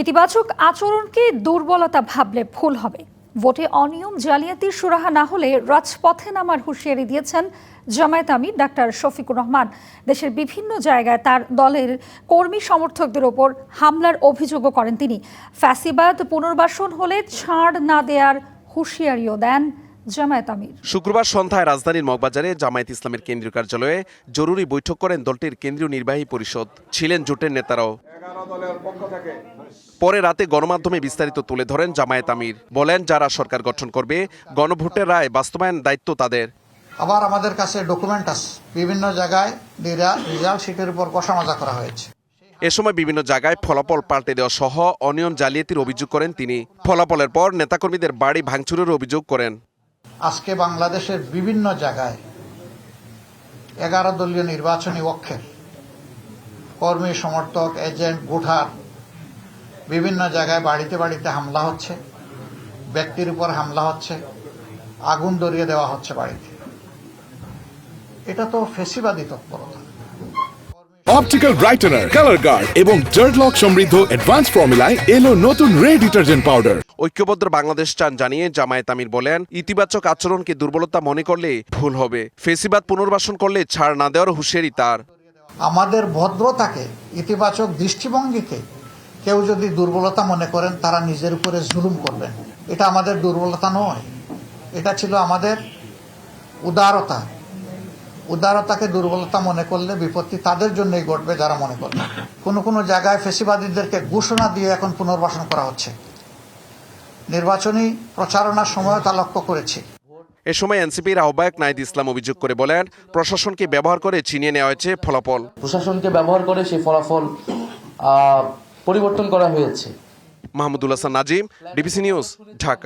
ইতিবাচক আচরণকে দুর্বলতা ভাবলে ভুল হবে। ভোটে অনিয়ম জালিয়াতির সুরাহা না হলে রাজপথে নামার হুঁশিয়ারি দিয়েছেন জামায়াত আমির ডাক্তার শফিকুর রহমান। দেশের বিভিন্ন জায়গায় তার দলের কর্মী সমর্থকদের ওপর হামলার অভিযোগও করেন তিনি। ফ্যাসিবাদ পুনর্বাসন হলে ছাড় না দেওয়ার হুঁশিয়ারিও দেন জামায়াত আমির। শুক্রবার সন্ধ্যায় রাজধানীর মগবাজারে জামায়াত ইসলামের কেন্দ্রীয় কার্যালয়ে জরুরি বৈঠক করেন দলটির কেন্দ্রীয় নির্বাহী পরিষদ, ছিলেন জোটের নেতারাও। পরে রাতে গণমাধ্যমে বিস্তারিত তুলে ধরেন জামায়াত আমির। বলেন, যারা সরকার গঠন করবে গণভোটের রায় বাস্তবায়ন দায়িত্ব তাদের। আবার আমাদের কাছে ডকুমেন্ট আছে, বিভিন্ন জায়গায় রেজাল্ট শিটের উপর কষামাজা করা হয়েছে। এ সময় বিভিন্ন জায়গায় ফলাফল পাল্টে দেওয়া সহ অনিয়ম জালিয়াতির অভিযোগ করেন তিনি। ফলাফলের পর নেতাকর্মীদের বাড়ি ভাঙচুরের অভিযোগ করেন। আজকে বাংলাদেশের বিভিন্ন জায়গায় 11 দলীয় নির্বাচনী অক্ষের কর্মী সমর্থক, এজেন্ট, ভোটার বিভিন্ন জায়গায় বাড়িতে বাড়িতে হামলা হচ্ছে, ব্যক্তির উপর হামলা হচ্ছে, আগুন ধরিয়ে দেওয়া হচ্ছে বাড়িতে। এটা তো ফেসিবাদী তৎপরতা। অপটিক্যাল ব্রাইটেনার, কালার গার্ড এবং জার্ট লক সমৃদ্ধ অ্যাডভান্স ফর্মুলায় এলো নতুন রে ডিটারজেন্ট পাউডার। ঐক্যবদ্ধ বাংলাদেশ চান জানিয়ে জামায়াত আমির বলেন, ইতিবাচক আচরণকে দুর্বলতা মনে করলে ভুল হবে। ফেসিবাদ পুনর্বাসন করলে ছাড় না দেওয়ার হুঁশিয়ারি তার। আমাদের ভদ্রতাকে, ইতিবাচক দৃষ্টিভঙ্গিকে কেউ যদি দুর্বলতা মনে করেন, তারা নিজের উপরে জুলুম করবেন। এটা আমাদের দুর্বলতা নয়, এটা ছিল আমাদের উদারতা। উদারতাকে দুর্বলতা মনে করলে বিপত্তি তাদের জন্যই ঘটবে যারা মনে করবে। কোনো জায়গায় ফেসিবাদীদেরকে ঘোষণা দিয়ে এখন পুনর্বাসন করা হচ্ছে। নির্বাচনী প্রচারণার সময় তা লক্ষ্য করেছি। এ সময় এনসিপির আহ্বায়ক নাহিদ ইসলাম অভিযোগ করে বলেন, প্রশাসনকে ব্যবহার করে ছিনিয়ে নেওয়া হয়েছে ফলাফল। প্রশাসনকে ব্যবহার করে সেই ফলাফল পরিবর্তন করা হয়েছে। Mahmudul Hasan Nazim, DBC news, Dhaka.